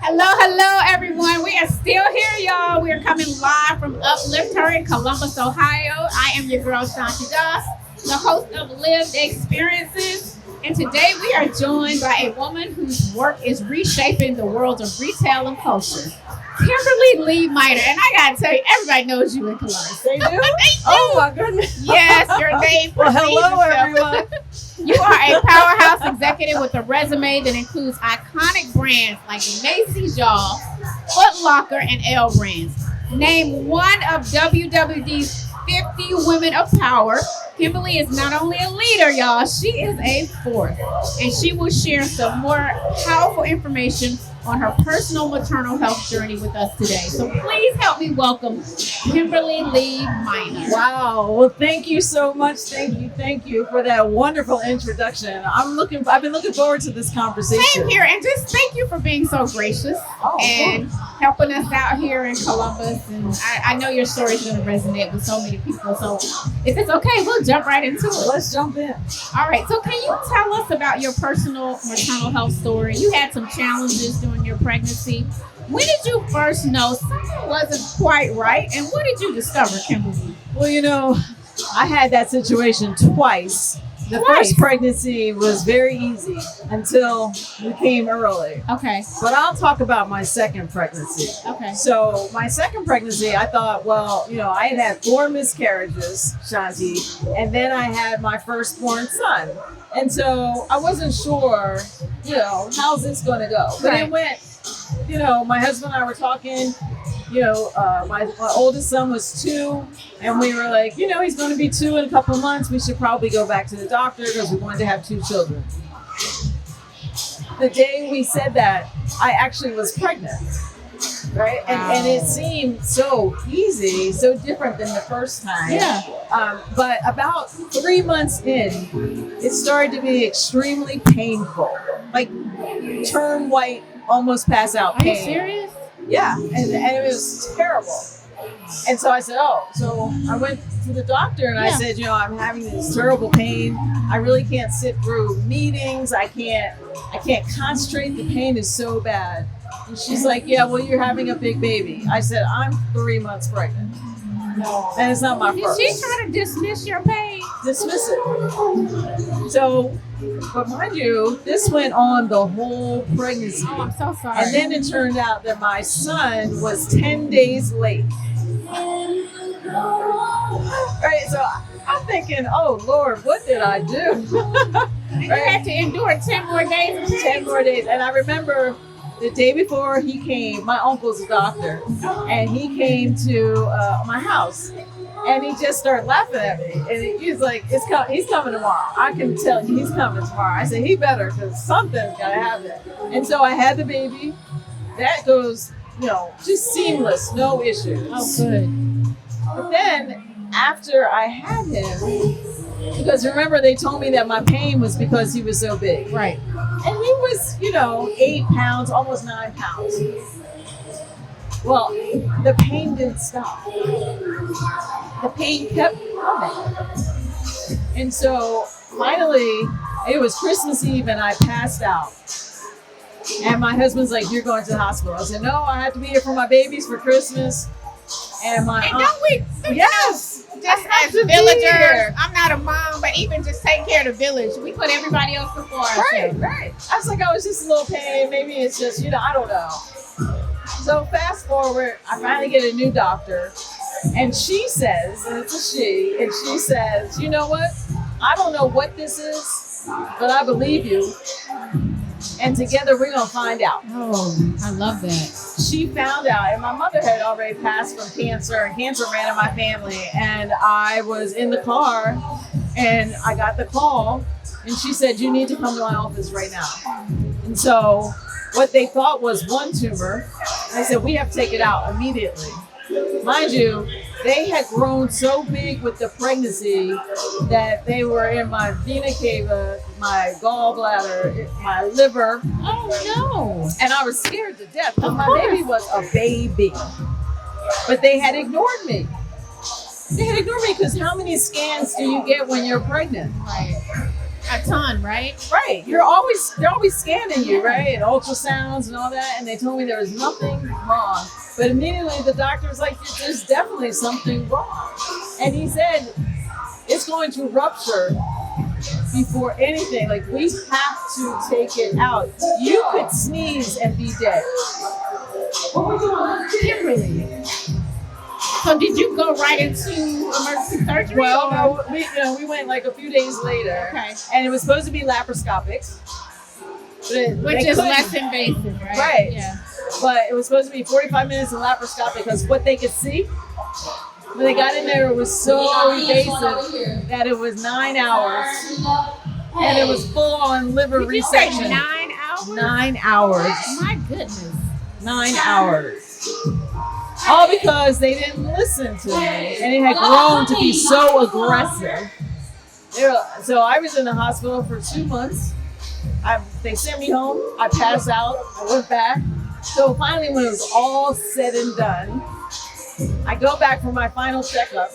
Hello, hello, everyone. We are still here, y'all. We are coming live from Uplift Her in Columbus, Ohio. I am your girl, Shanti Das, the host of Lived Experiences. And today we are joined by a woman whose work is reshaping the world of retail and culture. Kimberly Lee Minor. And I gotta tell you, everybody knows you in Columbus. They do? They do. Oh my goodness. Yes, your name. Well, hello precedes itself. everyone. You are a powerhouse executive with a resume that includes iconic brands like Macy's, y'all, Foot Locker, and L Brands. Named one of WWD's 50 Women of Power, Kimberly is not only a leader, y'all, she is a force. And she will share some more powerful information on her personal maternal health journey with us today. So please help me welcome Kimberly Lee Minor. Wow. Well, thank you so much. Thank you for that wonderful introduction. I've been looking forward to this conversation. Same here, and just thank you for being so gracious and helping us out here in Columbus. And I know your story is going to resonate with so many people. So if it's okay, we'll jump right into it. Let's jump in. All right. So can you tell us about your personal maternal health story? You had some challenges during your pregnancy. When did you first know something wasn't quite right, and what did you discover, Kimberly? Well, I had that situation twice. The first pregnancy was very easy until we came early. Okay. But I'll talk about my second pregnancy. Okay. So my second pregnancy, I thought, I had 4 miscarriages, Shanti, and then I had my firstborn son. And so I wasn't sure, how's this going to go? But it went, my husband and I were talking, my oldest son was 2, and we were like, he's going to be 2 in a couple of months. We should probably go back to the doctor because we wanted to have 2 children. The day we said that, I actually was pregnant, right? And it seemed so easy, so different than the first time. Yeah. But about 3 months in, it started to be extremely painful, like turn white, almost pass out pain. Are you serious? Yeah, and it was terrible. And so I said, so I went to the doctor and I said, I'm having this terrible pain. I really can't sit through meetings. I can't concentrate. The pain is so bad. And she's like, well, you're having a big baby. I said, I'm 3 months pregnant. And it's not my first. Did she try to dismiss your pain? Dismiss it. So, but mind you, this went on the whole pregnancy. Oh, I'm so sorry. And then it turned out that my son was 10 days late. Right, so I'm thinking, oh Lord, what did I do? You had to endure 10 more days. 10 more days. And I remember the day before he came, my uncle's a doctor, and he came to my house. And he just started laughing at me. And he's like, he's coming tomorrow. I can tell you he's coming tomorrow. I said, he better, because something's got to happen. And so I had the baby. That goes, just seamless, no issues. Oh, good. But then after I had him, because remember they told me that my pain was because he was so big. Right. And he was, 8 pounds, almost 9 pounds. Well, the pain didn't stop. The pain kept coming. And so finally, it was Christmas Eve and I passed out. And my husband's like, you're going to the hospital. I said, no, I have to be here for my babies for Christmas. And don't we? Yes. Just as villagers, I'm not a mom, but even just taking care of the village, we put everybody else before us. Right. I was like, it's just a little pain. Maybe it's just, I don't know. So fast forward, I finally get a new doctor. And she says, and it's a she, and she says, you know what? I don't know what this is, but I believe you. And together we're going to find out. Oh, I love that. She found out, and my mother had already passed from cancer, and cancer ran in my family. And I was in the car, and I got the call, and she said, you need to come to my office right now. And so what they thought was one tumor, they said, we have to take it out immediately. Mind you, they had grown so big with the pregnancy that they were in my vena cava, my gallbladder, my liver. Oh, no. And I was scared to death because my baby was a baby. But they had ignored me. They had ignored me because how many scans do you get when you're pregnant? Right. A ton, right? Right. They're always scanning you, right? And ultrasounds and all that. And they told me there was nothing wrong. But immediately the doctor was like, there's definitely something wrong. And he said, it's going to rupture before anything. Like, we have to take it out. You could sneeze and be dead. Kimberly. So did you go right into emergency surgery? Well, or? no, we went like a few days later. Okay. And it was supposed to be laparoscopic. Which is less invasive, right? Right. Yeah. But it was supposed to be 45 minutes in laparoscopic because what they could see when they got in there, it was so invasive that it was 9 hours. And it was full on liver Did you say resection. 9 hours? 9 hours. My goodness. 9 hours. All because they didn't listen to me. And it had grown to be so aggressive. So I was in the hospital for 2 months. They sent me home. I passed out. I went back. So finally, when it was all said and done, I go back for my final checkup.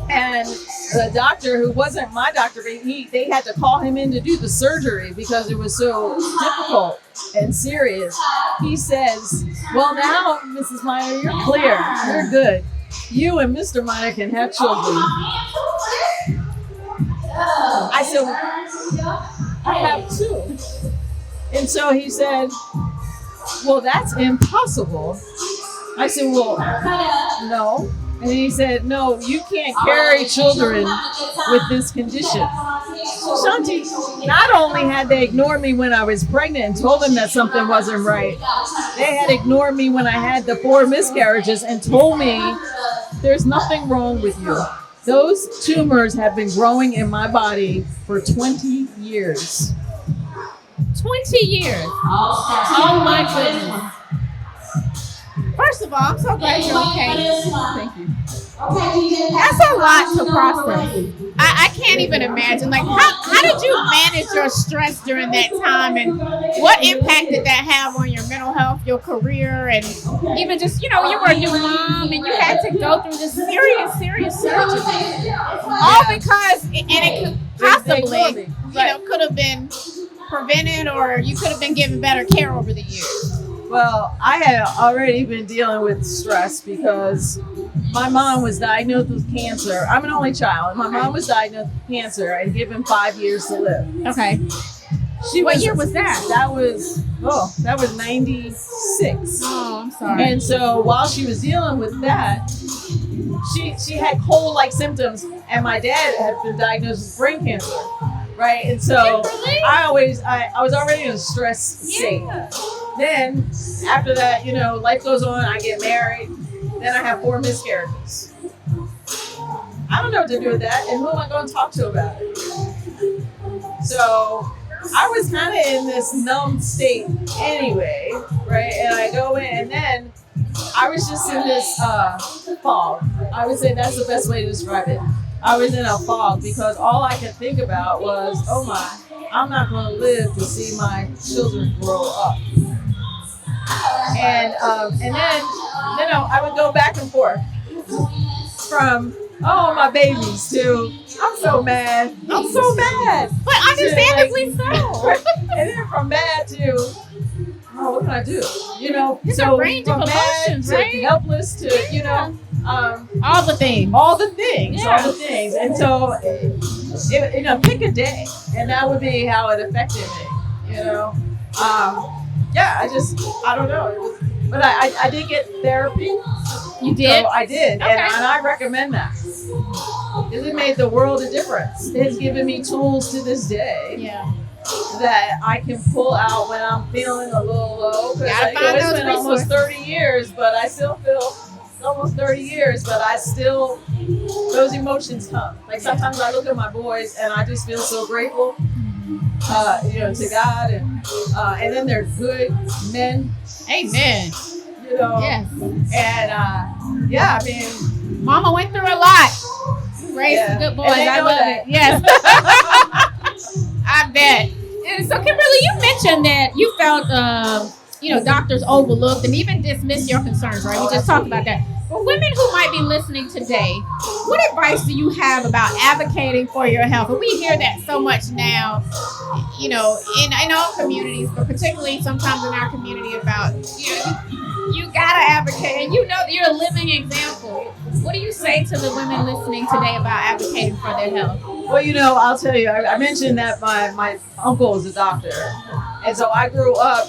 And the doctor, who wasn't my doctor, they had to call him in to do the surgery because it was so difficult and serious. He says, well, now, Mrs. Minor, you're clear. You're good. You and Mr. Minor can have children. I said, I have 2. And so he said, well, that's impossible. I said, well, no. And he said, no, you can't carry children with this condition. Shanti, not only had they ignored me when I was pregnant and told them that something wasn't right, they had ignored me when I had the 4 miscarriages and told me there's nothing wrong with you. Those tumors have been growing in my body for 20 years. 20 years. Oh my goodness. First of all, I'm so glad you're okay. Thank you. That's a lot to process. I can't even imagine. Like, how did you manage your stress during that time, and what impact did that have on your mental health, your career, and even just, you were a new mom and you had to go through this serious surgery. All because, and it could possibly, could have been prevented, or you could have been given better care over the years. Well, I had already been dealing with stress because my mom was diagnosed with cancer. I'm an only child. My mom was diagnosed with cancer and given 5 years to live. Okay. What year was that? That was 96. Oh, I'm sorry. And so while she was dealing with that, she had cold-like symptoms, and my dad had been diagnosed with brain cancer. Right, and so I was already in a stress state. Yeah. Then after that, life goes on. I get married. Then I have 4 miscarriages. I don't know what to do with that, and who am I going to talk to about it? So I was kind of in this numb state anyway, right? And I go in, and then I was just in this fog. I would say that's the best way to describe it. I was in a fog because all I could think about was, oh my, I'm not going to live to see my children grow up. And then I would go back and forth from, oh, my babies, to, I'm so mad. I'm so mad. But understandably so. And then from mad to, oh, what can I do? It's so a range of from mad emotions, to right? helpless to, all the things. all the things. And so, pick a day, and that would be how it affected me. I don't know. But I did get therapy. You did? So I did, Okay. and I recommend that. Because it made the world a difference. It's given me tools to this day. Yeah. That I can pull out when I'm feeling a little low. Because Gotta it's find been those almost resources. 30 years, but I still feel almost 30 years, but I still, those emotions come. Like sometimes I look at my boys and I just feel so grateful, to God, and then they're good men. Amen. Yes. And Mama went through a lot. Raised Yeah. good boys. And they I know love that. it. Yes. I bet. And so, Kimberly, you mentioned that you felt, doctors overlooked and even dismissed your concerns, right? We just talked about that. For women who might be listening today, what advice do you have about advocating for your health? And we hear that so much now, you know, in all communities, but particularly sometimes in our community about, you gotta advocate, and you know that you're a living example. What do you say to the women listening today about advocating for their health? Well, I'll tell you, I mentioned that my uncle is a doctor. And so I grew up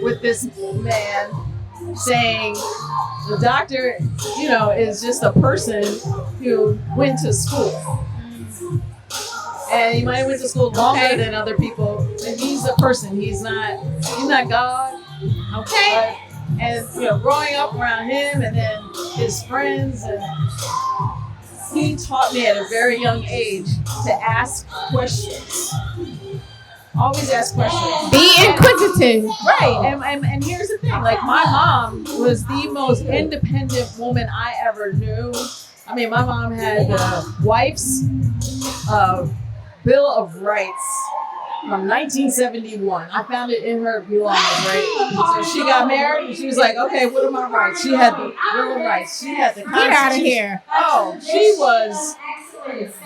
with this man saying the doctor, is just a person who went to school. And he might have went to school longer than other people. And he's a person. He's not God. Okay. And growing up around him and then his friends, and he taught me at a very young age to ask questions. Always ask questions. Be inquisitive. Right. And here's the thing. Like, my mom was the most independent woman I ever knew. I mean, my mom had the wife's Bill of Rights from 1971. I found it in her belongings, right? So she got married and she was like, okay, what are my rights? She had the Bill of Rights. She had the Constitution. Get out of here. Oh, she was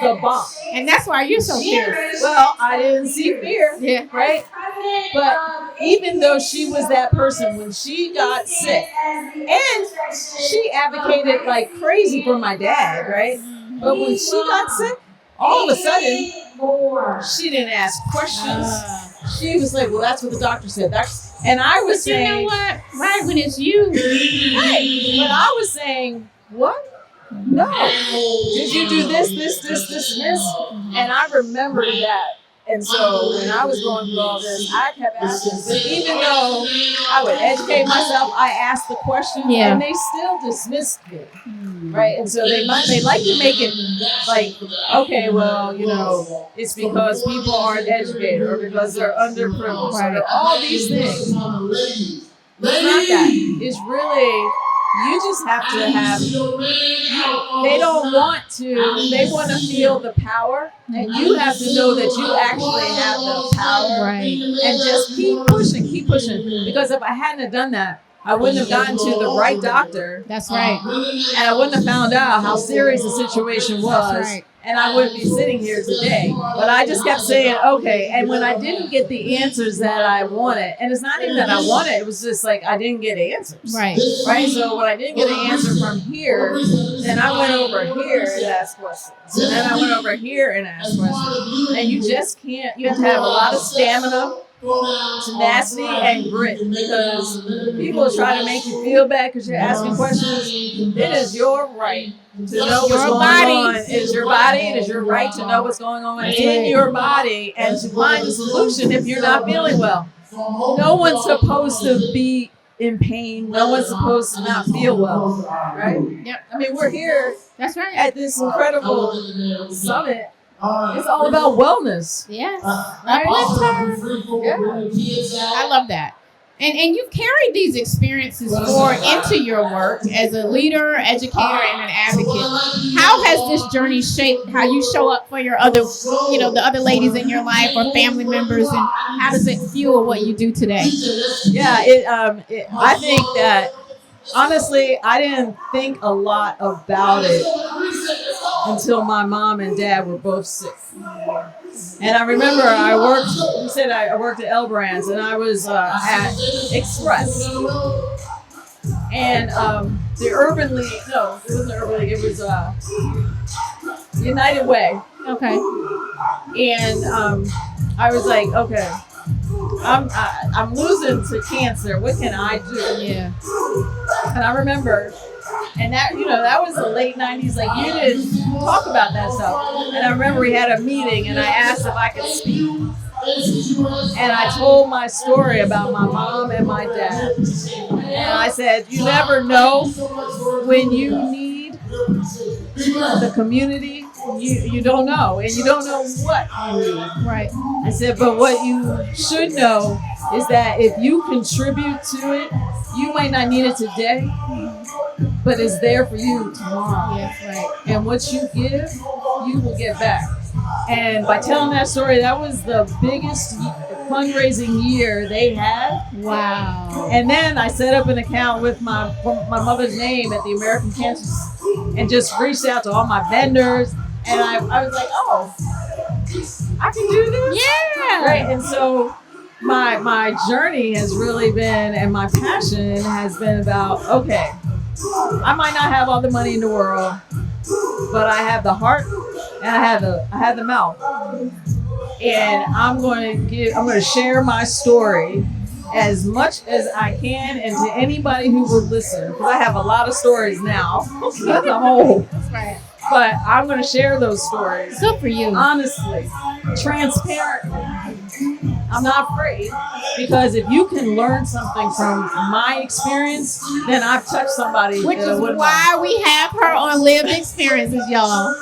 the bomb. And that's why you're so fierce. Well, I didn't see fear, right? But even though she was that person, when she got sick, and she advocated like crazy for my dad, right? But when she got sick, all of a sudden, she didn't ask questions. She was like, well, that's what the doctor said. And I was saying, you know what? Right when it's you. Right. But I was saying, what? No. Did you do this, and this? And I remembered that. And so when I was going through all this, I kept asking. But even though I would educate myself, I asked the questions, and they still dismissed me. Right? And so they like to make it like, okay, well, it's because people aren't educated or because they're underprivileged or all these things. It's not that. It's really, you just have to have, they want to feel the power, and you have to know that you actually have the power. Right. And just keep pushing. Because if I hadn't have done that, I wouldn't have gotten to the right doctor. That's right. And I wouldn't have found out how serious the situation was. That's right. And I wouldn't be sitting here today. But I just kept saying, okay. And when I didn't get the answers that I wanted, and it's not even that I wanted, it was just like I didn't get answers. Right. Right? So when I didn't get an answer from here, then I went over here and asked questions. And then I went over here and asked questions. And you just can't, you have to have a lot of stamina, tenacity, and grit, because people try to make you feel bad because you're asking questions. It is your right to know what's going on. It is your body. It is your right to know what's going on in your body and to find a solution if you're not feeling well. No one's supposed to be in pain. No one's supposed to not feel well, right? Yep. I mean, we're here. That's right. At this incredible summit. It's all about wellness. Yes. Right? I love that. And you've carried these experiences into your work as a leader, educator, and an advocate. How has this journey shaped how you show up for your other, the other ladies in your life or family members, and how does it fuel what you do today? Yeah, I think that honestly, I didn't think a lot about it until my mom and dad were both sick. And I remember I worked at L Brands, and I was at Express. And the Urban League, no, it wasn't Urban League, it was United Way. Okay. And I was like, okay, I'm losing to cancer. What can I do? Yeah. And I remember, and that was the late 90s. Like, you didn't talk about that stuff. And I remember we had a meeting, and I asked if I could speak. And I told my story about my mom and my dad. And I said, you never know when you need the community. You don't know, and you don't know what you need. Right. I said, but what you should know is that if you contribute to it, you might not need it today, but it's there for you tomorrow. Yes, right. And what you give, you will get back. And by telling that story, that was the biggest fundraising year they had. Wow. And then I set up an account with my mother's name at the American Cancer and just reached out to all my vendors. And I was like, oh, I can do this? Yeah. Right. And so my journey has really been, and my passion has been about, okay, I might not have all the money in the world, but I have the heart and I have the mouth. And I'm going to share my story as much as I can, and to anybody who will listen, because I have a lot of stories now because I'm old. That's right. But I'm going to share those stories. Good for you. Honestly, transparently. I'm not afraid, because if you can learn something from my experience, then I've touched somebody. Which is why we have her on Lived Experiences, y'all.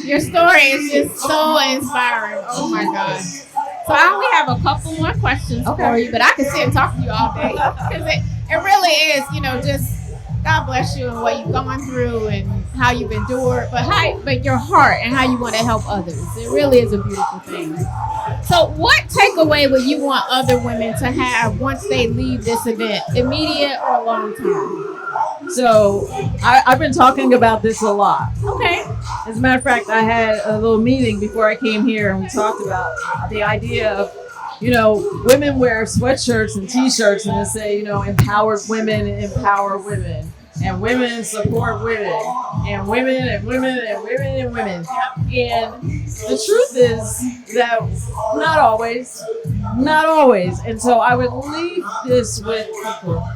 Your story is just so inspiring. Oh my God. So I only have a couple more questions for you, but I could sit and talk to you all day, because it really is, just God bless you and what you've gone through and how you've endured, but your heart and how you want to help others. It really is a beautiful thing. So what takeaway would you want other women to have once they leave this event, immediate or long term? So I've been talking about this a lot. Okay. As a matter of fact, I had a little meeting before I came here, and we talked about the idea of, women wear sweatshirts and t-shirts and they say, empowered women empower women, and women support women, and women and women and women and women. And the truth is that not always. And so I would leave this with people.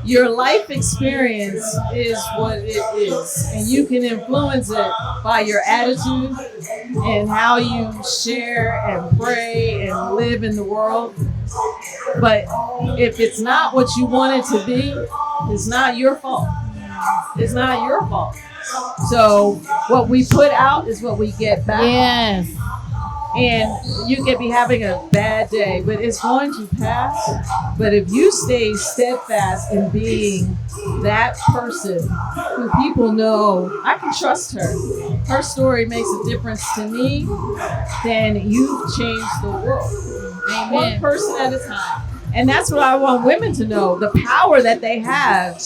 Your life experience is what it is, and you can influence it by your attitude and how you share and pray and live in the world. But if it's not what you want it to be, it's not your fault. It's not your fault. So what we put out is what we get back. Yes. And you can be having a bad day, but it's going to pass. But if you stay steadfast in being that person who people know, I can trust her story makes a difference to me, then you've changed the world. Amen. One person at a time. And that's what I want women to know, the power that they have.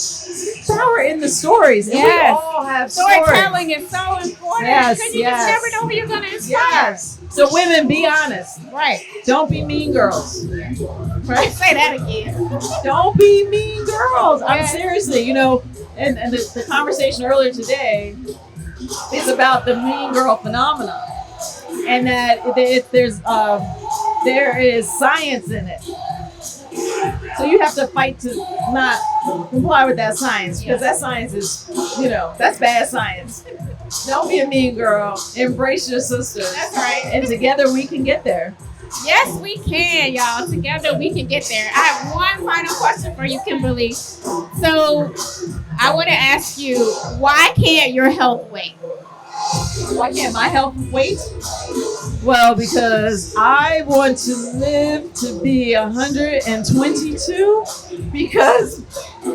Power in the stories. And we all have storytelling is so important. Yes, because you just never know who you're going to inspire. Yes. So women, be honest. Right. Don't be mean girls. Right. Say that again. Don't be mean girls. I'm Yes. seriously, and the conversation earlier today is about the mean girl phenomenon. And that there is science in it. So you have to fight to not comply with that science, because that science is, that's bad science. Don't be a mean girl. Embrace your sisters. That's right. And together we can get there. Yes, we can, y'all. Together we can get there. I have one final question for you, Kimberly. So I want to ask you, why can't your health wait? Why can't my health wait? Well, because I want to live to be 122, because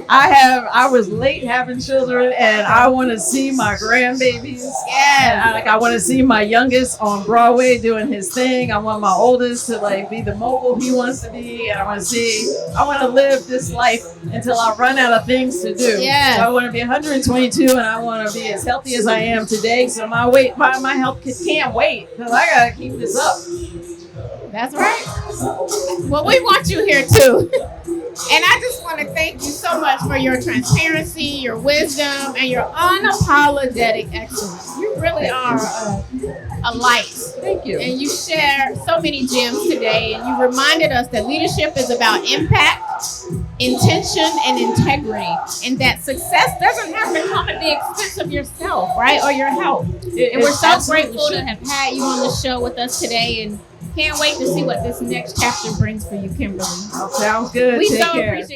I was late having children, and I want to see my grandbabies. Yeah. I want to see my youngest on Broadway doing his thing. I want my oldest to be the mogul he wants to be, and I want to live this life until I run out of things to do. Yeah. So I want to be 122, and I want to be as healthy as I am today. So my health can't wait, because I gotta keep this up. That's right. Well, we want you here too. And I just want to thank you so much for your transparency, your wisdom, and your unapologetic excellence. You really are a light. Thank you. And you share so many gems today. And you reminded us that leadership is about impact, intention, and integrity. And that success doesn't have to come at the expense of yourself, right? Or your health. And we're so grateful to have had you on the show with us today. And can't wait to see what this next chapter brings for you, Kimberly. Sounds good. We Take so care. appreciate